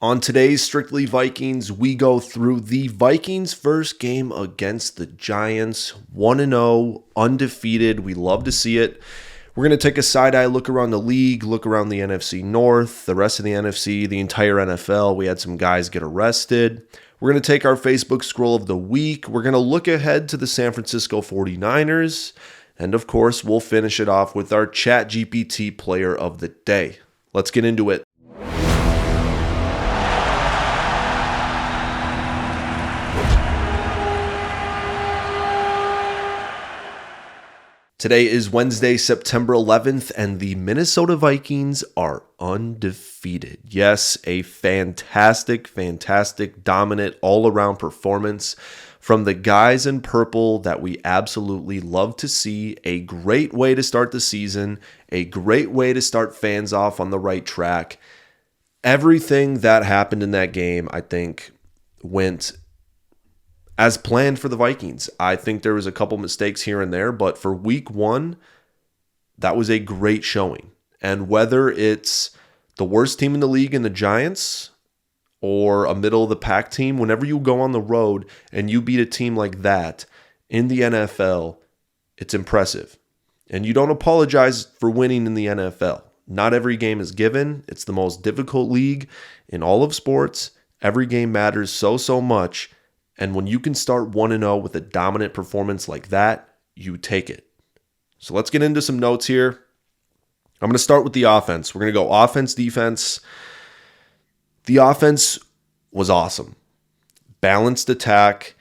On today's Strictly Vikings, we go through the Vikings' first game against the Giants. 1-0, undefeated. We love to see it. We're going to take a side-eye look around the league, look around the NFC North, the rest of the NFC, the entire NFL. We had some guys get arrested. We're going to take our Facebook scroll of the week. We're going to look ahead to the San Francisco 49ers. And of course, we'll finish it off with our ChatGPT player of the day. Let's get into it. Today is Wednesday, September 11th, and the Minnesota Vikings are undefeated. Yes, a fantastic, dominant, all-around performance from the guys in purple that we absolutely love to see. A great way to start the season, a great way to start fans off on the right track. Everything that happened in that game, I think, went as planned for the Vikings. I think there was a couple mistakes here and there, but for week one, that was a great showing. And whether it's the worst team in the league in the Giants or a middle-of-the-pack team, whenever you go on the road and you beat a team like that in the NFL, it's impressive. And you don't apologize for winning in the NFL. Not every game is given. It's the most difficult league in all of sports. Every game matters so much. And when you can start 1-0 with a dominant performance like that, you take it. So let's get into some notes here. I'm going to start with the offense. We're going to go offense, defense. The offense was awesome. Balanced attack,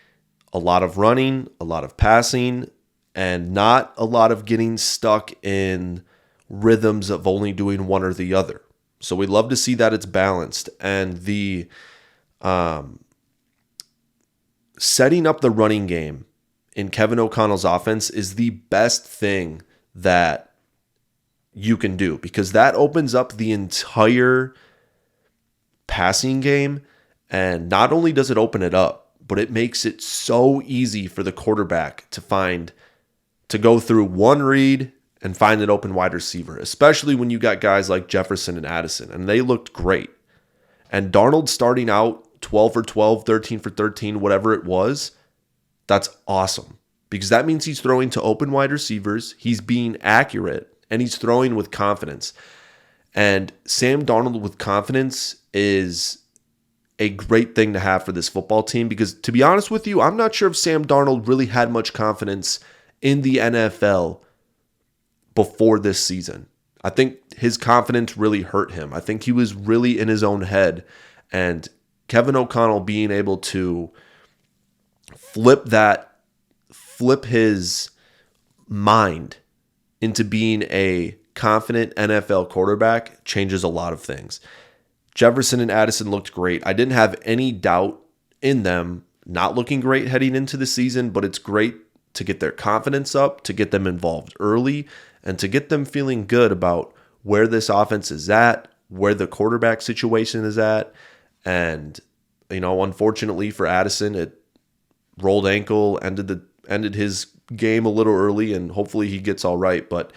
a lot of running, a lot of passing, and not a lot of getting stuck in rhythms of only doing one or the other. So we love to see that it's balanced. And the setting up the running game in Kevin O'Connell's offense is the best thing that you can do, because that opens up the entire passing game. And not only does it open it up, but it makes it so easy for the quarterback to go through one read and find an open wide receiver, especially when you got guys like Jefferson and Addison, and they looked great. And Darnold starting out 12 for 12, 13 for 13, whatever it was, that's awesome. Because that means he's throwing to open wide receivers, he's being accurate, and he's throwing with confidence. And Sam Darnold with confidence is a great thing to have for this football team, because to be honest with you, I'm not sure if Sam Darnold really had much confidence in the NFL before this season. I think his confidence really hurt him. I think he was really in his own head, and Kevin O'Connell being able to flip his mind into being a confident NFL quarterback changes a lot of things. Jefferson and Addison looked great. I didn't have any doubt in them not looking great heading into the season, but it's great to get their confidence up, to get them involved early, and to get them feeling good about where this offense is at, where the quarterback situation is at. And, unfortunately for Addison, it rolled ankle, ended his game a little early, and hopefully he gets all right. But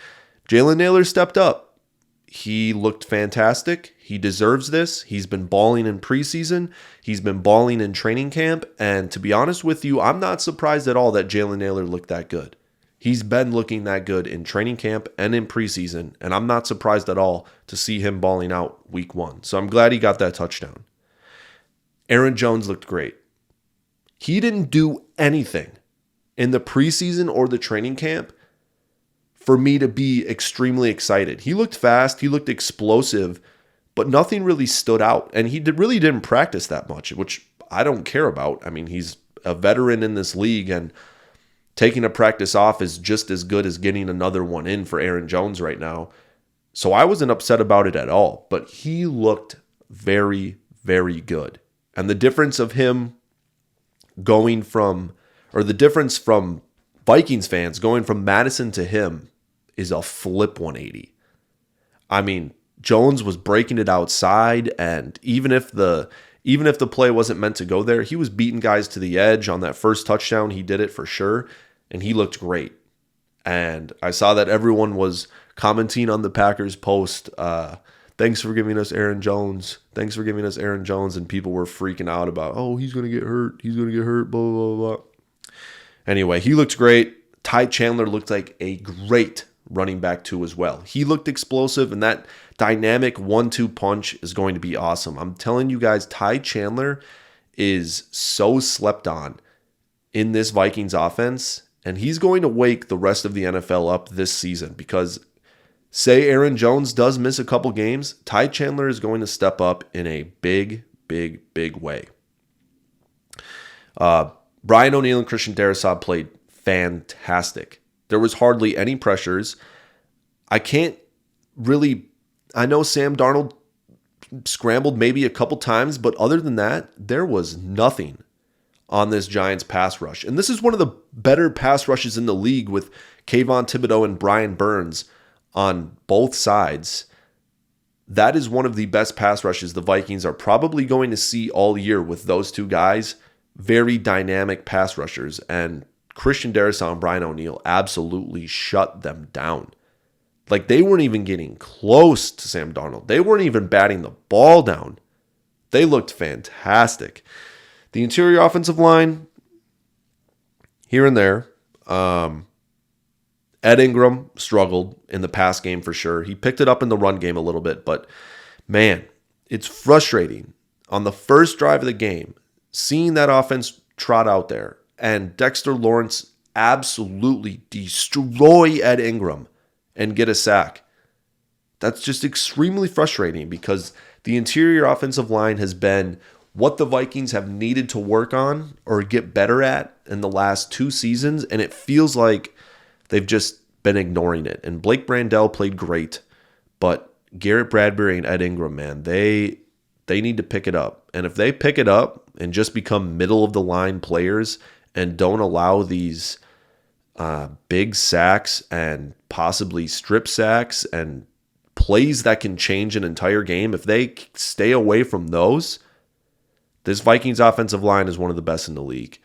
Jalen Nailor stepped up. He looked fantastic. He deserves this. He's been balling in preseason. He's been balling in training camp. And to be honest with you, I'm not surprised at all that Jalen Nailor looked that good. He's been looking that good in training camp and in preseason, and I'm not surprised at all to see him balling out week one. So I'm glad he got that touchdown. Aaron Jones looked great. He didn't do anything in the preseason or the training camp for me to be extremely excited. He looked fast, he looked explosive, but nothing really stood out. And he really didn't practice that much, which I don't care about. I mean, he's a veteran in this league, and taking a practice off is just as good as getting another one in for Aaron Jones right now. So I wasn't upset about it at all, but he looked very, very good. And the difference of him the difference from Vikings fans going from Madison to him is a flip 180. I mean, Jones was breaking it outside, and even if the play wasn't meant to go there, he was beating guys to the edge on that first touchdown. He did it for sure, and he looked great. And I saw that everyone was commenting on the Packers post the thanks for giving us Aaron Jones. Thanks for giving us Aaron Jones. And people were freaking out about, oh, he's going to get hurt. He's going to get hurt, blah, blah, blah, blah. Anyway, he looked great. Ty Chandler looked like a great running back too as well. He looked explosive, and that dynamic 1-2 punch is going to be awesome. I'm telling you guys, Ty Chandler is so slept on in this Vikings offense, and he's going to wake the rest of the NFL up this season because say Aaron Jones does miss a couple games, Ty Chandler is going to step up in a big, big, big way. Brian O'Neill and Christian Darrisaw played fantastic. There was hardly any pressures. I know Sam Darnold scrambled maybe a couple times, but other than that, there was nothing on this Giants pass rush. And this is one of the better pass rushes in the league with Kayvon Thibodeau and Brian Burns on both sides. That is one of the best pass rushes the Vikings are probably going to see all year with those two guys. Very dynamic pass rushers. And Christian Darrisaw and Brian O'Neill absolutely shut them down. Like, they weren't even getting close to Sam Darnold. They weren't even batting the ball down. They looked fantastic. The interior offensive line, here and there. Ed Ingram struggled in the pass game for sure. He picked it up in the run game a little bit, but man, it's frustrating on the first drive of the game, seeing that offense trot out there and Dexter Lawrence absolutely destroy Ed Ingram and get a sack. That's just extremely frustrating because the interior offensive line has been what the Vikings have needed to work on or get better at in the last 2 seasons, and it feels like they've just been ignoring it. And Blake Brandel played great, but Garrett Bradbury and Ed Ingram, man, they need to pick it up. And if they pick it up and just become middle-of-the-line players and don't allow these big sacks and possibly strip sacks and plays that can change an entire game, if they stay away from those, this Vikings offensive line is one of the best in the league.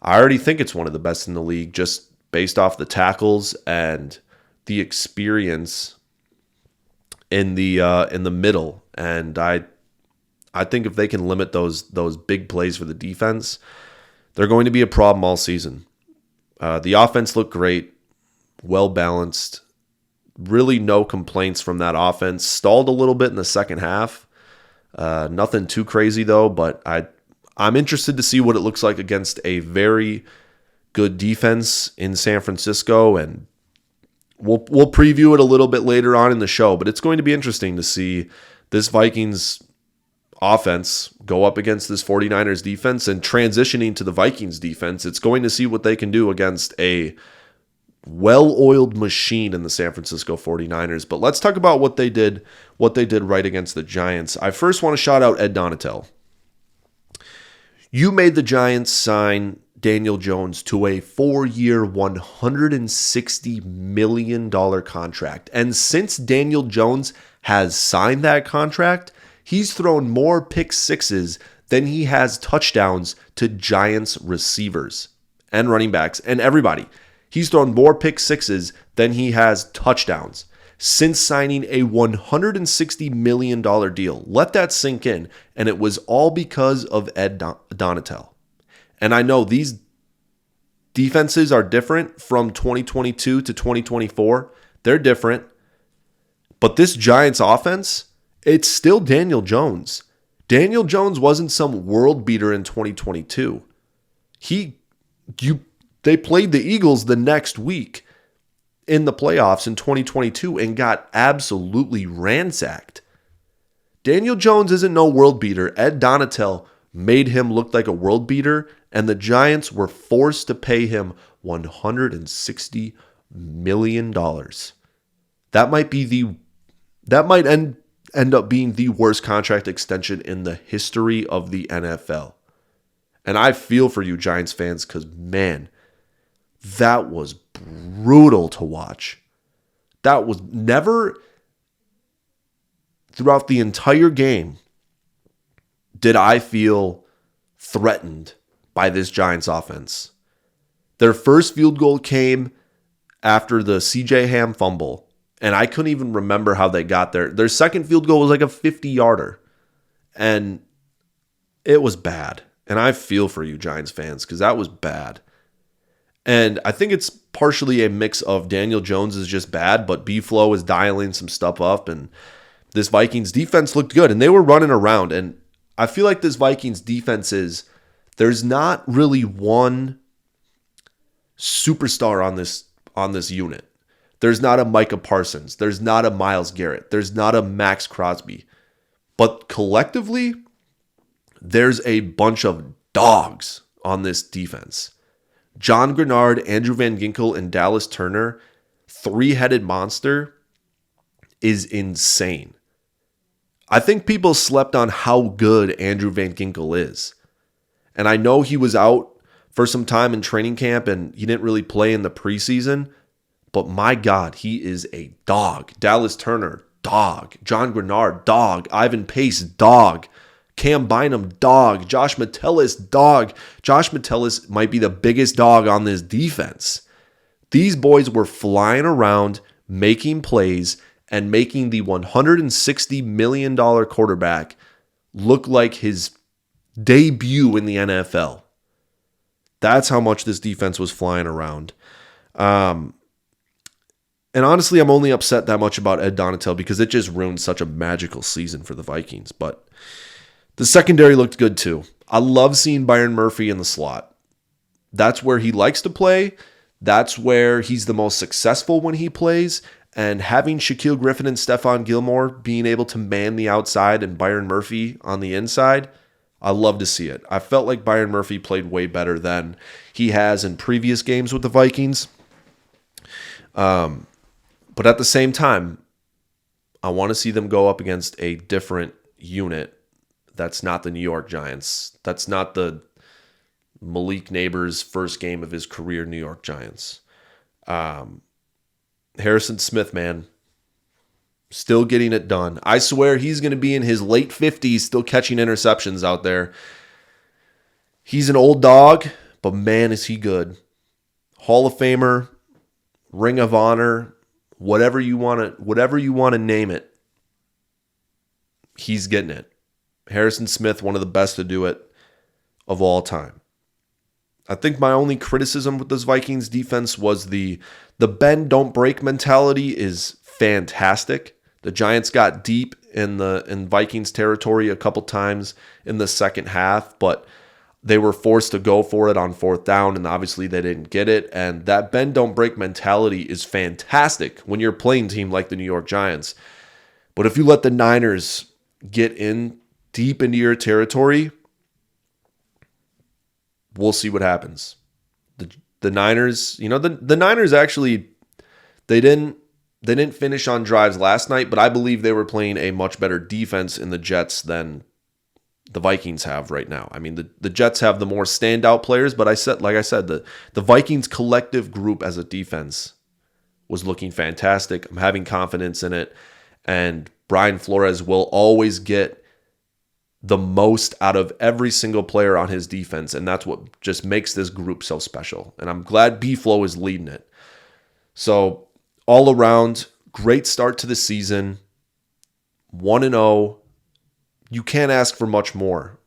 I already think it's one of the best in the league just based off the tackles and the experience in the middle. And I think if they can limit those big plays for the defense, they're going to be a problem all season. The offense looked great, well balanced. Really no complaints from that offense. Stalled a little bit in the second half. Nothing too crazy though, but I'm interested to see what it looks like against a very good defense in San Francisco, and we'll preview it a little bit later on in the show, but it's going to be interesting to see this Vikings offense go up against this 49ers defense and transitioning to the Vikings defense. It's going to see what they can do against a well-oiled machine in the San Francisco 49ers. But let's talk about what they did right against the Giants. I first want to shout out Ed Donatel. You made the Giants sign Daniel Jones to a 4-year, $160 million contract. And since Daniel Jones has signed that contract, he's thrown more pick sixes than he has touchdowns to Giants receivers and running backs and everybody. He's thrown more pick sixes than he has touchdowns since signing a $160 million deal. Let that sink in. And it was all because of Ed Donatel. And I know these defenses are different from 2022 to 2024. They're different. But this Giants offense, it's still Daniel Jones. Daniel Jones wasn't some world beater in 2022. They played the Eagles the next week in the playoffs in 2022 and got absolutely ransacked. Daniel Jones isn't no world beater. Ed Donatel made him look like a world beater, and the Giants were forced to pay him $160 million. That might end up being the worst contract extension in the history of the NFL. And I feel for you Giants fans because, man, that was brutal to watch. That was never, throughout the entire game, did I feel threatened by this Giants offense. Their first field goal came after the CJ Ham fumble, And I couldn't even remember how they got there. Their second field goal was like a 50-yarder. And it was bad. And I feel for you, Giants fans, because that was bad. And I think it's partially a mix of Daniel Jones is just bad, but B-Flow is dialing some stuff up. And this Vikings defense looked good. And they were running around. And I feel like this Vikings defense there's not really one superstar on this unit. There's not a Micah Parsons. There's not a Myles Garrett. There's not a Max Crosby. But collectively, there's a bunch of dogs on this defense. John Grenard, Andrew Van Ginkel, and Dallas Turner, three-headed monster, is insane. I think people slept on how good Andrew Van Ginkel is. And I know he was out for some time in training camp and he didn't really play in the preseason. But my God, he is a dog. Dallas Turner, dog. John Grenard, dog. Ivan Pace, dog. Cam Bynum, dog. Josh Metellus, dog. Josh Metellus might be the biggest dog on this defense. These boys were flying around, making plays, and making the $160 million quarterback look like his debut in the NFL. That's how much this defense was flying around. And honestly, I'm only upset that much about Ed Donatel because it just ruined such a magical season for the Vikings. But the secondary looked good too. I love seeing Byron Murphy in the slot. That's where he likes to play. That's where he's the most successful when he plays. And having Shaquille Griffin and Stephon Gilmore being able to man the outside and Byron Murphy on the inside, I love to see it. I felt like Byron Murphy played way better than he has in previous games with the Vikings. But at the same time, I want to see them go up against a different unit that's not the New York Giants. That's not the Malik Neighbors' first game of his career New York Giants. Harrison Smith, man, still getting it done. I swear he's going to be in his late 50s still catching interceptions out there. He's an old dog, but man, is he good. Hall of Famer, Ring of Honor, whatever you want to name it, he's getting it. Harrison Smith, one of the best to do it of all time. I think my only criticism with this Vikings defense was the bend don't break mentality is fantastic. The Giants got deep in Vikings territory a couple times in the second half, but they were forced to go for it on fourth down, and obviously they didn't get it. And that bend don't break mentality is fantastic when you're playing a team like the New York Giants. But if you let the Niners get in deep into your we'll see what happens. The Niners, the Niners actually, they didn't finish on drives last night, but I believe they were playing a much better defense in the Jets than the Vikings have right now. I mean, the Jets have the more standout players, but the Vikings collective group as a defense was looking fantastic. I'm having confidence in it, and Brian Flores will always get the most out of every single player on his defense, and that's what just makes this group so special. And I'm glad B-Flow is leading it. So all around, great start to the season, 1-0. You can't ask for much more,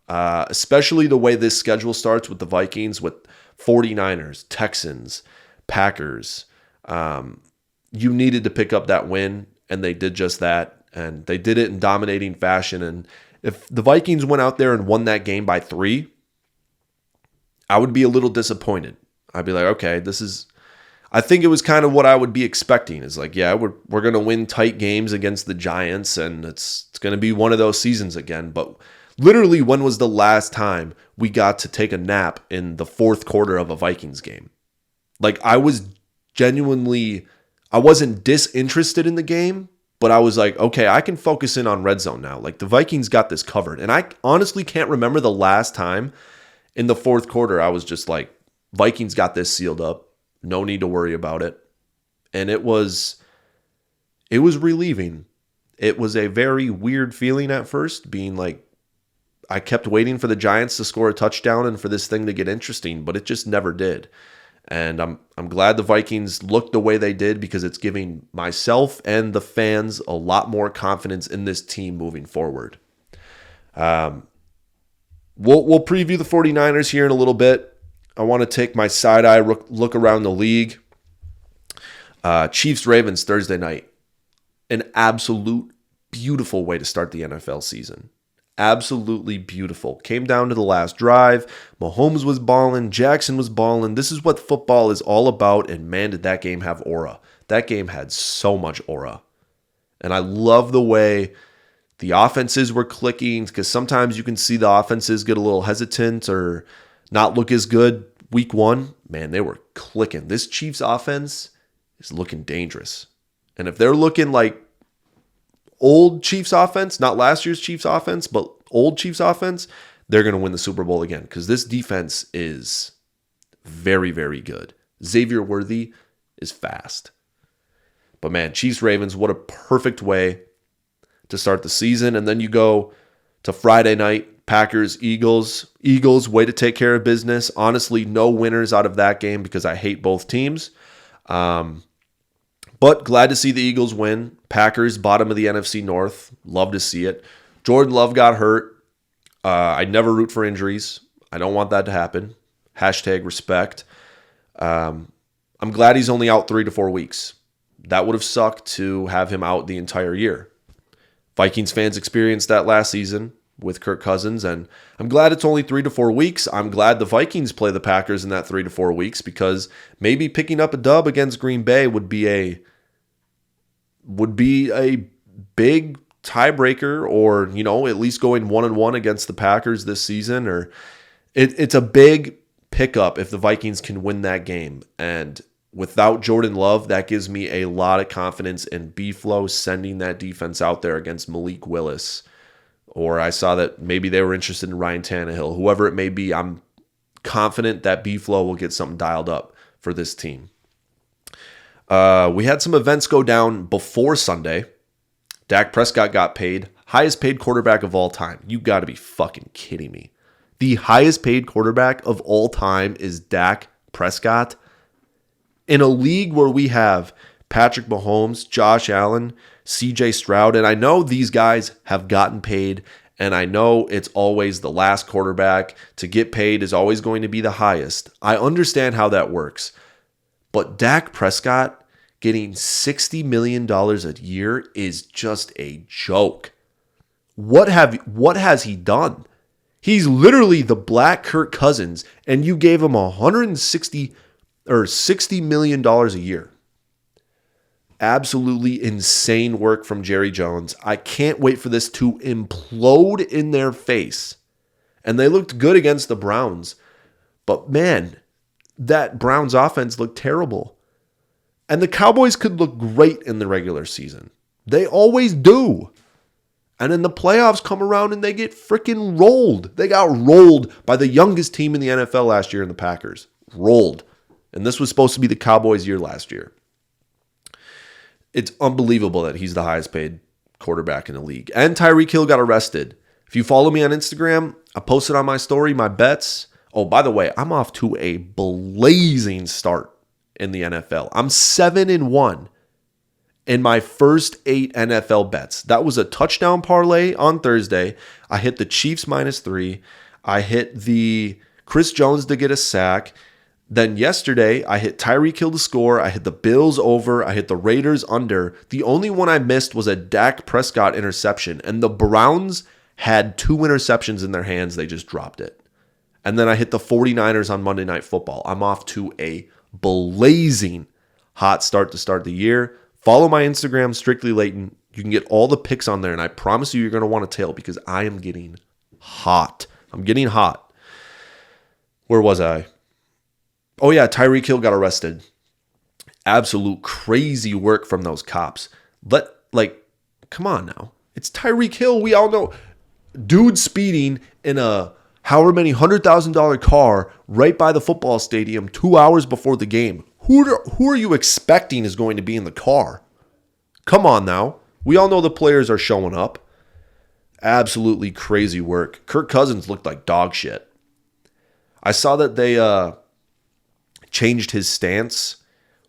especially the way this schedule starts with the Vikings, with 49ers, Texans, Packers. You needed to pick up that win, and they did just that, and they did it in dominating fashion. And if the Vikings went out there and won that game by 3, I would be a little disappointed. I'd be like, okay, I think it was kind of what I would be expecting. Is like, yeah, we're going to win tight games against the Giants, and it's going to be one of those seasons again. But literally, when was the last time we got to take a nap in the fourth quarter of a Vikings game? Like, I wasn't disinterested in the game, but I was like, okay, I can focus in on red zone now. Like, the Vikings got this covered. And I honestly can't remember the last time in the fourth quarter I was just like, Vikings got this sealed up. No need to worry about it. And it was relieving. It was a very weird feeling at first, being like, I kept waiting for the Giants to score a touchdown and for this thing to get interesting, but it just never did. And I'm glad the Vikings looked the way they did because it's giving myself and the fans a lot more confidence in this team moving forward. We'll preview the 49ers here in a little bit. I want to take my side-eye look around the league. Chiefs-Ravens Thursday night. An absolute beautiful way to start the NFL season. Absolutely beautiful. Came down to the last drive. Mahomes was balling. Jackson was balling. This is what football is all about. And man, did that game have aura. That game had so much aura. And I love the way the offenses were clicking, because sometimes you can see the offenses get a little hesitant or not look as good week one. Man, they were clicking. This Chiefs offense is looking dangerous. And if they're looking like old Chiefs offense, not last year's Chiefs offense, but old Chiefs offense, they're going to win the Super Bowl again, because this defense is very, very good. Xavier Worthy is fast. But man, Chiefs-Ravens, what a perfect way to start the season. And then you go to Friday night, Packers-Eagles. Eagles, way to take care of business. Honestly, no winners out of that game because I hate both teams. But glad to see the Eagles win. Packers, bottom of the NFC North. Love to see it. Jordan Love got hurt. I never root for injuries. I don't want that to happen. #respect. I'm glad he's only out 3 to 4 weeks. That would have sucked to have him out the entire year. Vikings fans experienced that last season with Kirk Cousins, and I'm glad it's only 3 to 4 weeks. I'm glad the Vikings play the Packers in that 3 to 4 weeks, because maybe picking up a dub against Green Bay would be a big tiebreaker, or at least going 1-1 against the Packers this season. Or it's a big pickup if the Vikings can win that game. And without Jordan Love, that gives me a lot of confidence in B-Flow sending that defense out there against Malik Willis. Or I saw that maybe they were interested in Ryan Tannehill. Whoever it may be, I'm confident that B-Flow will get something dialed up for this team. We had some events go down before Sunday. Dak Prescott got paid. Highest paid quarterback of all time. You got to be fucking kidding me. The highest paid quarterback of all time is Dak Prescott. In a league where we have Patrick Mahomes, Josh Allen, CJ Stroud, and I know these guys have gotten paid, and I know it's always the last quarterback to get paid is always going to be the highest. I understand how that works. But Dak Prescott getting $60 million a year is just a joke. What has he done? He's literally the black Kirk Cousins, and you gave him $60 million a year. Absolutely insane work from Jerry Jones. I can't wait for this to implode in their face. And they looked good against the Browns. But man, that Browns offense looked terrible. And the Cowboys could look great in the regular season. They always do. And then the playoffs come around and they get freaking rolled. They got rolled by the youngest team in the NFL last year in the Packers. Rolled. And this was supposed to be the Cowboys' year last year. It's unbelievable that he's the highest paid quarterback in the league. And Tyreek Hill got arrested. If you follow me on Instagram, I posted on my story my bets. Oh, by the way, I'm off to a blazing start in the NFL. I'm 7-1 in my first 8 NFL bets. That was a touchdown parlay on Thursday. I hit the Chiefs -3. I hit the Chris Jones to get a sack. Then yesterday, I hit Tyreek Hill to score. I hit the Bills over. I hit the Raiders under. The only one I missed was a Dak Prescott interception. And the Browns had 2 interceptions in their hands. They just dropped it. And then I hit the 49ers on Monday Night Football. I'm off to a blazing hot start to start the year. Follow my Instagram, Strictly Leighton. You can get all the picks on there, and I promise you, you're going to want to tail because I am getting hot. I'm getting hot. Where was I? Oh yeah, Tyreek Hill got arrested. Absolute crazy work from those cops. But come on now. It's Tyreek Hill. We all know. Dude speeding in a however many $100,000 car right by the football stadium 2 hours before the game. Who are you expecting is going to be in the car? Come on now. We all know the players are showing up. Absolutely crazy work. Kirk Cousins looked like dog shit. I saw that they changed his stance.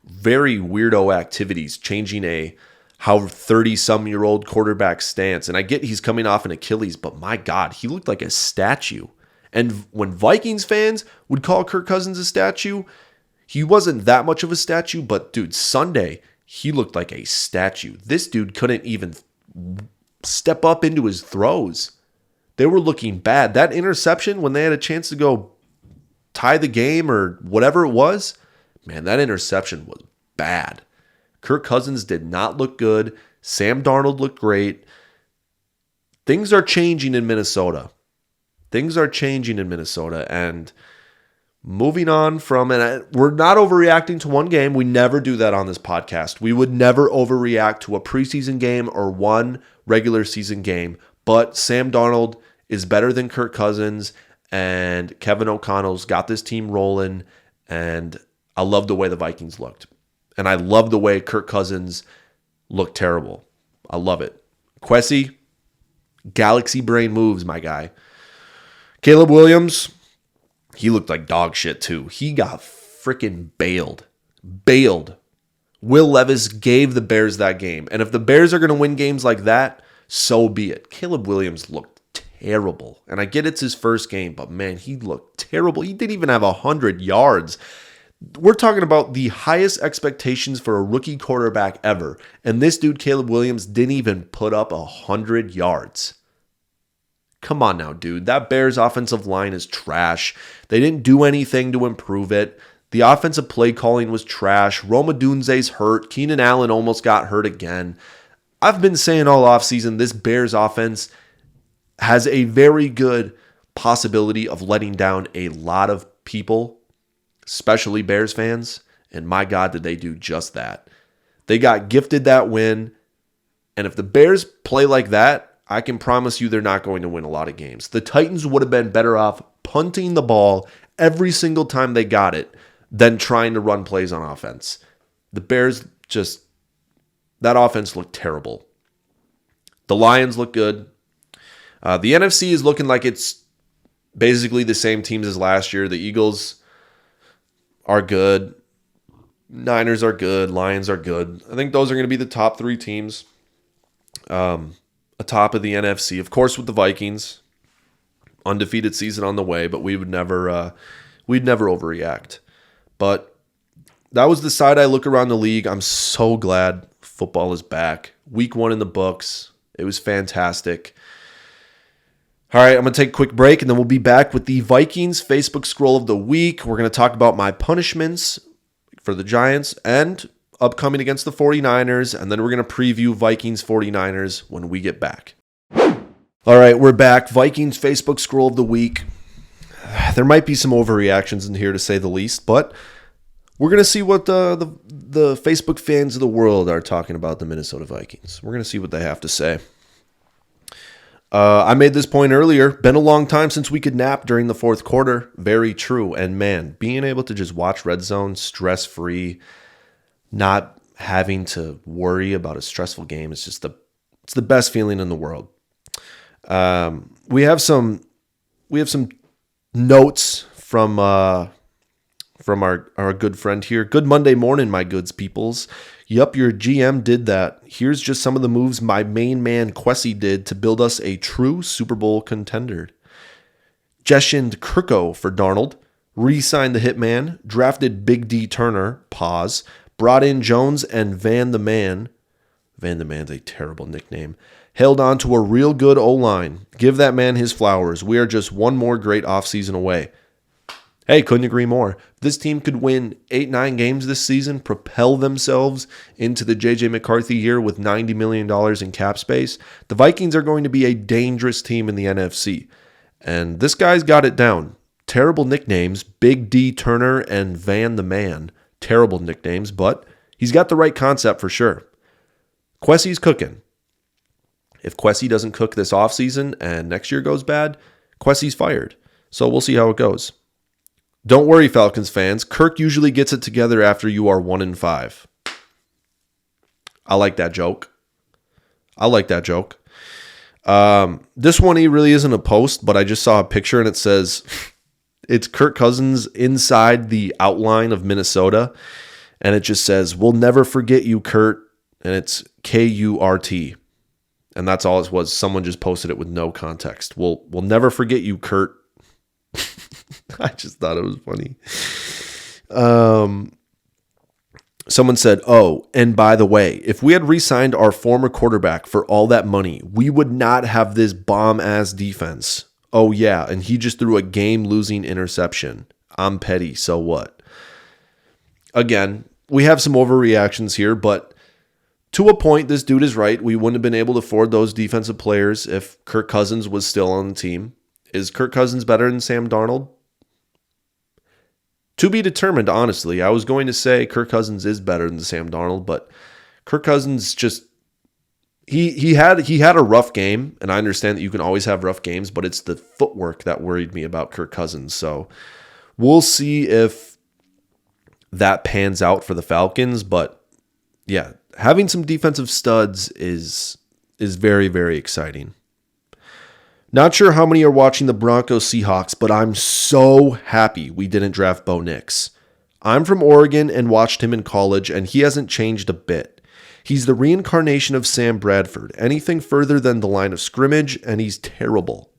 Very weirdo activities, changing how 30-some-year-old quarterback stance. And I get he's coming off an Achilles, but my God, he looked like a statue. And when Vikings fans would call Kirk Cousins a statue, he wasn't that much of a statue, but dude, Sunday, he looked like a statue. This dude couldn't even step up into his throws. They were looking bad. That interception, when they had a chance to go tie the game or whatever it was, man, that interception was bad. Kirk Cousins did not look good. Sam Darnold looked great. Things are changing in Minnesota. And moving on from, and we're not overreacting to one game. We never do that on this podcast. We would never overreact to a preseason game or one regular season game. But Sam Darnold is better than Kirk Cousins, and Kevin O'Connell's got this team rolling, and I love the way the Vikings looked. And I love the way Kirk Cousins looked terrible. I love it. Kwesi, galaxy brain moves, my guy. Caleb Williams, he looked like dog shit too. He got freaking bailed. Will Levis gave the Bears that game. And if the Bears are going to win games like that, so be it. Caleb Williams looked terrible. And I get it's his first game, but man, he looked terrible. He didn't even have 100 yards. We're talking about the highest expectations for a rookie quarterback ever. And this dude, Caleb Williams, didn't even put up 100 yards. Come on now, dude. That Bears offensive line is trash. They didn't do anything to improve it. The offensive play calling was trash. Rome Odunze's hurt. Keenan Allen almost got hurt again. I've been saying all offseason, this Bears offense has a very good possibility of letting down a lot of people, especially Bears fans. And my God, did they do just that. They got gifted that win. And if the Bears play like that, I can promise you they're not going to win a lot of games. The Titans would have been better off punting the ball every single time they got it than trying to run plays on offense. The Bears that offense looked terrible. The Lions look good. The NFC is looking like it's basically the same teams as last year. The Eagles are good. Niners are good. Lions are good. I think those are going to be the top three teams. Atop of the NFC, of course, with the Vikings, undefeated season on the way, but we'd never overreact. But that was the side I look around the league. I'm so glad football is back. Week 1 in the books. It was fantastic. All right, I'm going to take a quick break, and then we'll be back with the Vikings Facebook scroll of the week. We're going to talk about my punishments for the Giants and upcoming against the 49ers, and then we're going to preview Vikings 49ers when we get back. All right, we're back. Vikings Facebook scroll of the week. There might be some overreactions in here to say the least, but we're going to see what the Facebook fans of the world are talking about the Minnesota Vikings. We're going to see what they have to say. I made this point earlier. Been a long time since we could nap during the fourth quarter. Very true. And man, being able to just watch Red Zone stress-free, not having to worry about a stressful game, it's the best feeling in the world. We have some notes from our good friend here. Good Monday morning, my goods peoples. Yup, your GM did that. Here's just some of the moves my main man Kwesi did to build us a true Super Bowl contender. Jeshind Kirko for Darnold. Re-signed the Hitman. Drafted Big D Turner. Pause. Brought in Jones and Van the Man. Van the Man's a terrible nickname. Held on to a real good O-line. Give that man his flowers. We are just one more great offseason away. Hey, couldn't agree more. This team could win 8-9 games this season, propel themselves into the J.J. McCarthy year with $90 million in cap space. The Vikings are going to be a dangerous team in the NFC. And this guy's got it down. Terrible nicknames, Big D Turner and Van the Man. Terrible nicknames, but he's got the right concept for sure. Kwesi's cooking. If Kwesi doesn't cook this offseason and next year goes bad, Kwesi's fired. So we'll see how it goes. Don't worry, Falcons fans. Kirk usually gets it together after you are 1-5. I like that joke. This one, he really isn't a post, but I just saw a picture and it says, It's Kirk Cousins inside the outline of Minnesota, and it just says, "We'll never forget you, Kurt," and it's KURT. And that's all it was. Someone just posted it with no context. We'll never forget you, Kurt. I just thought it was funny. Someone said, "Oh, and by the way, if we had re-signed our former quarterback for all that money, we would not have this bomb-ass defense. Oh yeah, and he just threw a game-losing interception. I'm petty, so what?" Again, we have some overreactions here, but to a point, this dude is right. We wouldn't have been able to afford those defensive players if Kirk Cousins was still on the team. Is Kirk Cousins better than Sam Darnold? To be determined, honestly. I was going to say Kirk Cousins is better than Sam Darnold, but Kirk Cousins just he had a rough game, and I understand that you can always have rough games, but it's the footwork that worried me about Kirk Cousins. So we'll see if that pans out for the Falcons, but yeah, having some defensive studs is very, very exciting. Not sure how many are watching the Broncos Seahawks, but I'm so happy we didn't draft Bo Nix. I'm from Oregon and watched him in college, and he hasn't changed a bit. He's the reincarnation of Sam Bradford. Anything further than the line of scrimmage, and he's terrible.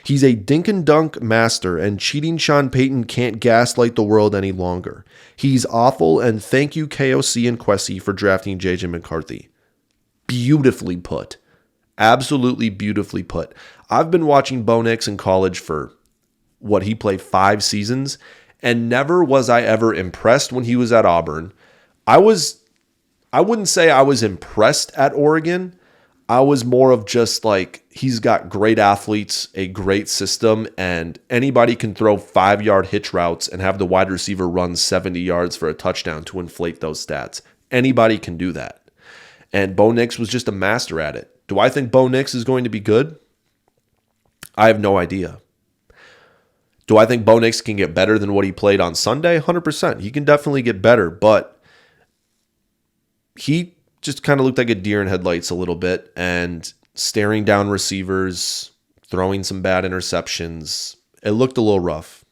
He's a dink and dunk master, and cheating Sean Payton can't gaslight the world any longer. He's awful, and thank you KOC and Kwesi for drafting JJ McCarthy. Beautifully put. Absolutely beautifully put. I've been watching Bo Nix in college for he played 5 seasons, and never was I ever impressed when he was at Auburn. I wouldn't say I was impressed at Oregon. I was more of just like, he's got great athletes, a great system, and anybody can throw 5-yard hitch routes and have the wide receiver run 70 yards for a touchdown to inflate those stats. Anybody can do that. And Bo Nix was just a master at it. Do I think Bo Nix is going to be good? I have no idea. Do I think Bo Nix can get better than what he played on Sunday? 100%. He can definitely get better, but he just kind of looked like a deer in headlights a little bit, and staring down receivers, throwing some bad interceptions. It looked a little rough.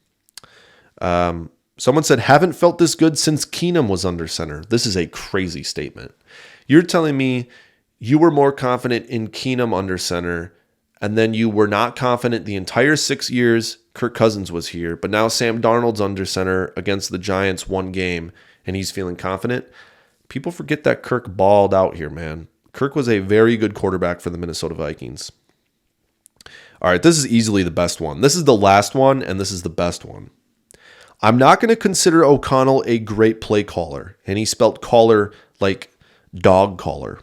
Someone said, haven't felt this good since Keenum was under center. This is a crazy statement. You're telling me you were more confident in Keenum under center, and then you were not confident the entire 6 years Kirk Cousins was here, but now Sam Darnold's under center against the Giants one game, and he's feeling confident? People forget that Kirk balled out here, man. Kirk was a very good quarterback for the Minnesota Vikings. All right, this is easily the best one. This is the last one, and this is the best one. I'm not going to consider O'Connell a great play caller, and he spelt caller like dog caller,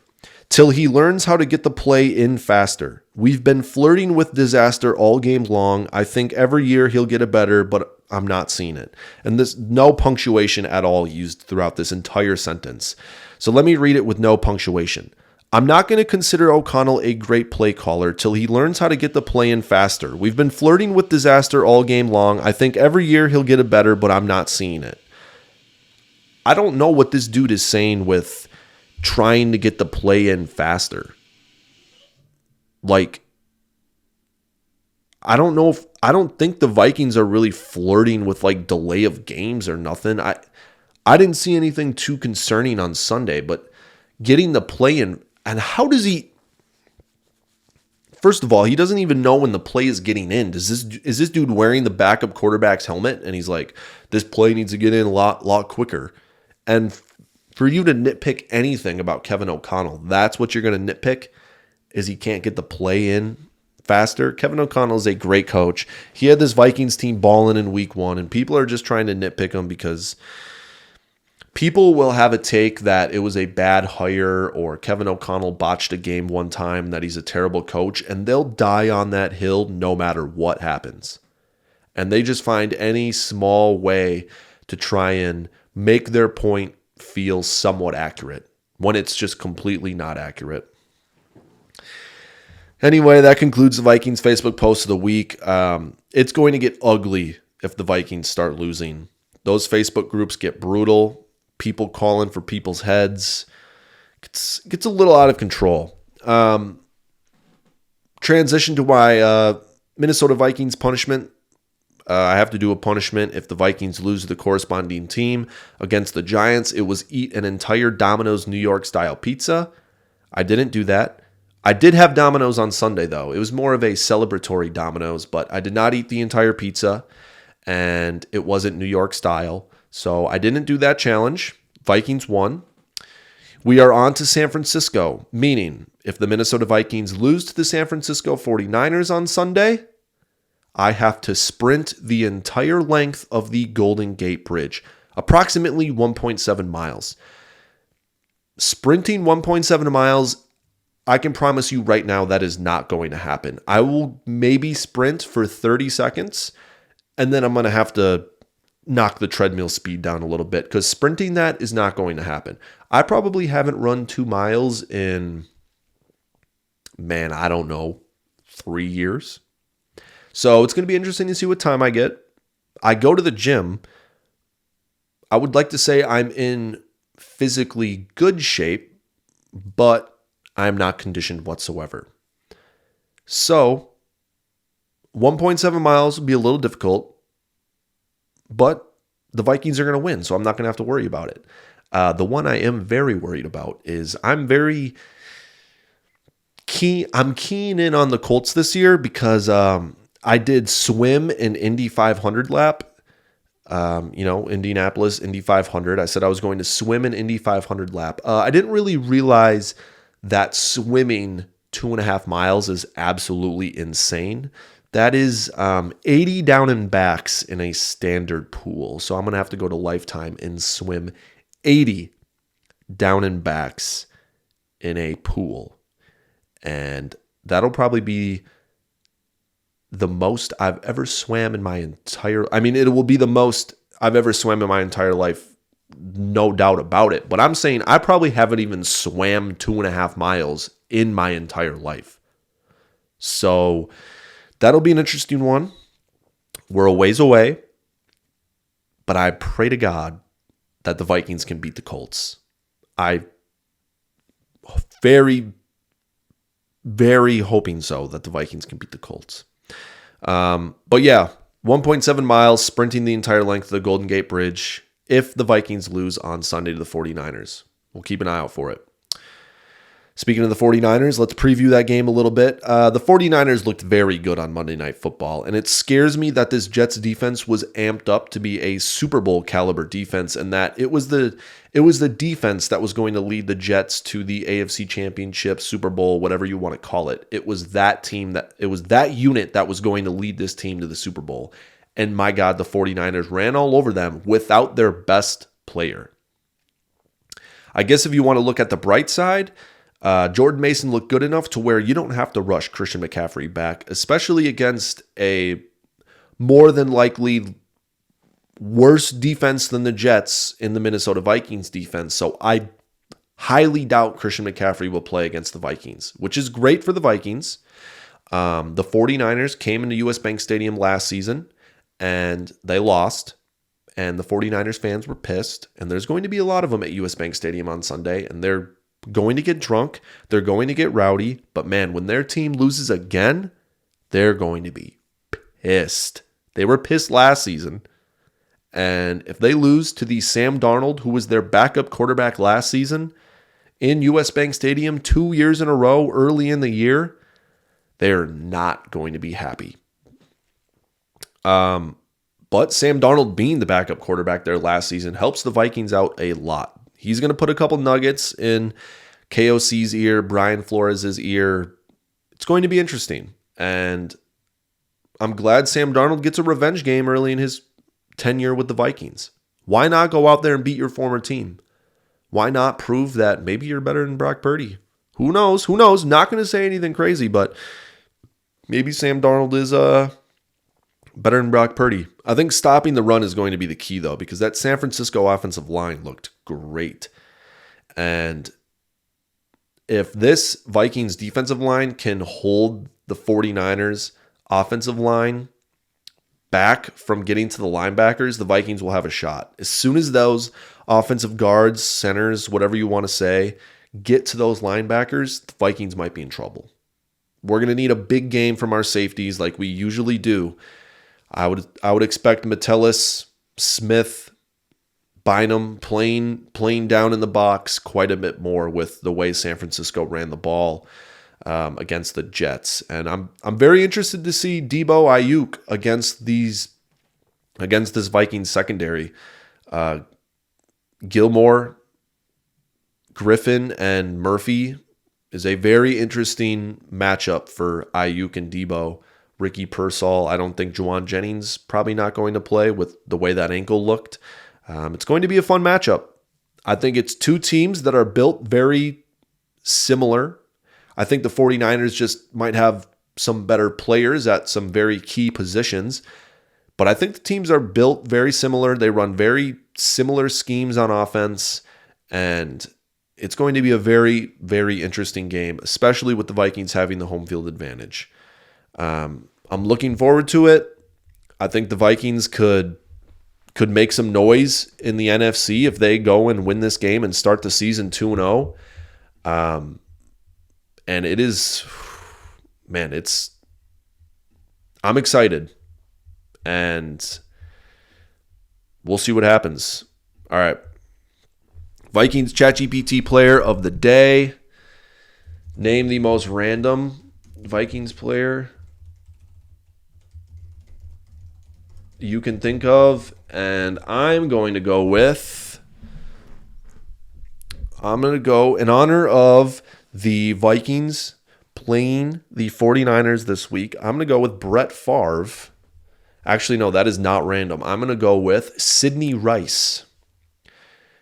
till he learns how to get the play in faster. We've been flirting with disaster all game long. I think every year he'll get it better, but I'm not seeing it. And there's no punctuation at all used throughout this entire sentence. So let me read it with no punctuation. I'm not going to consider O'Connell a great play caller till he learns how to get the play in faster. We've been flirting with disaster all game long. I think every year he'll get it better, but I'm not seeing it. I don't know what this dude is saying with trying to get the play in faster. Like, I don't think the Vikings are really flirting with like delay of games or nothing. I didn't see anything too concerning on Sunday, but getting the play in, and how does he? First of all, he doesn't even know when the play is getting in. Is this dude wearing the backup quarterback's helmet, and he's like, this play needs to get in a lot quicker? And for you to nitpick anything about Kevin O'Connell, that's what you're going to nitpick, is he can't get the play in faster. Kevin O'Connell is a great coach. He had this Vikings team balling in week 1, and people are just trying to nitpick him because people will have a take that it was a bad hire or Kevin O'Connell botched a game one time, that he's a terrible coach, and they'll die on that hill no matter what happens. And they just find any small way to try and make their point feel somewhat accurate when it's just completely not accurate. Anyway, that concludes the Vikings Facebook post of the week. It's going to get ugly if the Vikings start losing. Those Facebook groups get brutal. People calling for people's heads. Gets a little out of control. Transition to my Minnesota Vikings punishment. I have to do a punishment if the Vikings lose to the corresponding team. Against the Giants, it was eat an entire Domino's New York style pizza. I didn't do that. I did have Domino's on Sunday, though. It was more of a celebratory Domino's, but I did not eat the entire pizza, and it wasn't New York style. So I didn't do that challenge. Vikings won. We are on to San Francisco, meaning if the Minnesota Vikings lose to the San Francisco 49ers on Sunday, I have to sprint the entire length of the Golden Gate Bridge, approximately 1.7 miles. Sprinting 1.7 miles, I can promise you right now that is not going to happen. I will maybe sprint for 30 seconds, and then I'm going to have to knock the treadmill speed down a little bit because sprinting that is not going to happen. I probably haven't run 2 miles in, I don't know, 3 years. So it's going to be interesting to see what time I get. I go to the gym. I would like to say I'm in physically good shape, but I'm not conditioned whatsoever. So 1.7 miles will be a little difficult, but the Vikings are going to win, so I'm not going to have to worry about it. The one I am very worried about is I'm keen in on the Colts this year because I did swim an Indy 500 lap. Indianapolis, Indy 500. I said I was going to swim an Indy 500 lap. I didn't really realize that swimming 2.5 miles is absolutely insane. That is 80 down and backs in a standard pool. So I'm going to have to go to Lifetime and swim 80 down and backs in a pool. And that'll probably be the most I've ever swam in my it will be the most I've ever swam in my entire life, no doubt about it. But I'm saying I probably haven't even swam 2.5 miles in my entire life. So that'll be an interesting one. We're a ways away, but I pray to God that the Vikings can beat the Colts. I very, very hoping so that the Vikings can beat the Colts. But yeah, 1.7 miles, sprinting the entire length of the Golden Gate Bridge if the Vikings lose on Sunday to the 49ers. We'll keep an eye out for it. Speaking of the 49ers, let's preview that game a little bit. The 49ers looked very good on Monday Night Football, and it scares me that this Jets defense was amped up to be a Super Bowl caliber defense, and that it was the defense that was going to lead the Jets to the AFC Championship, Super Bowl, whatever you want to call it. It was that unit that was going to lead this team to the Super Bowl. And my God, the 49ers ran all over them without their best player. I guess if you want to look at the bright side, Jordan Mason looked good enough to where you don't have to rush Christian McCaffrey back, especially against a more than likely worse defense than the Jets in the Minnesota Vikings defense. So I highly doubt Christian McCaffrey will play against the Vikings, which is great for the Vikings. The 49ers came into US Bank Stadium last season and they lost. And the 49ers fans were pissed. And there's going to be a lot of them at US Bank Stadium on Sunday. And they're going to get drunk. They're going to get rowdy. But man, when their team loses again, they're going to be pissed. They were pissed last season. And if they lose to the Sam Darnold, who was their backup quarterback last season, in US Bank Stadium 2 years in a row early in the year, they're not going to be happy. But Sam Darnold being the backup quarterback there last season helps the Vikings out a lot. He's going to put a couple nuggets in KOC's ear, Brian Flores' ear. It's going to be interesting. And I'm glad Sam Darnold gets a revenge game early in his tenure with the Vikings. Why not go out there and beat your former team? Why not prove that maybe you're better than Brock Purdy? Who knows? Who knows? Not going to say anything crazy, but maybe Sam Darnold is better than Brock Purdy. I think stopping the run is going to be the key, though, because that San Francisco offensive line looked great. And if this Vikings defensive line can hold the 49ers offensive line back from getting to the linebackers, the Vikings will have a shot. As soon as those offensive guards, centers, whatever you want to say, get to those linebackers, the Vikings might be in trouble. We're going to need a big game from our safeties like we usually do I would expect Metellus, Smith, Bynum playing down in the box quite a bit more with the way San Francisco ran the ball against the Jets. And I'm very interested to see Debo Ayuk against this Vikings secondary. Gilmore, Griffin, and Murphy is a very interesting matchup for Ayuk and Debo. Ricky Pearsall, I don't think Juwan Jennings probably not going to play with the way that ankle looked. It's going to be a fun matchup. I think it's two teams that are built very similar. I think the 49ers just might have some better players at some very key positions. But I think the teams are built very similar. They run very similar schemes on offense. And it's going to be a very, very interesting game, especially with the Vikings having the home field advantage. I'm looking forward to it. I think the Vikings could make some noise in the NFC if they go and win this game and start the season 2-0. And it is, man, I'm excited. And we'll see what happens. All right. Vikings ChatGPT player of the day. Name the most random Vikings player you can think of. And I'm going to go in honor of the Vikings playing the 49ers this week. I'm going to go with Brett Favre. Actually, no, that is not random. I'm going to go with Sidney Rice.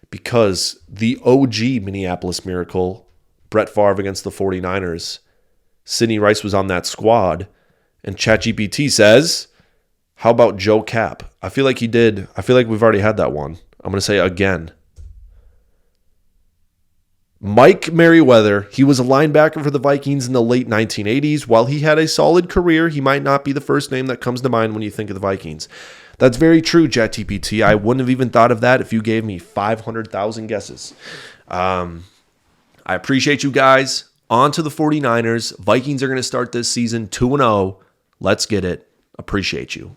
Because the OG Minneapolis Miracle, Brett Favre against the 49ers, Sidney Rice was on that squad. And ChatGPT says, how about Joe Cap? I feel like he did. I feel like we've already had that one. I'm going to say again. Mike Merriweather, he was a linebacker for the Vikings in the late 1980s. While he had a solid career, he might not be the first name that comes to mind when you think of the Vikings. That's very true, ChatGPT. I wouldn't have even thought of that if you gave me 500,000 guesses. I appreciate you guys. On to the 49ers. Vikings are going to start this season 2-0. Let's get it. Appreciate you.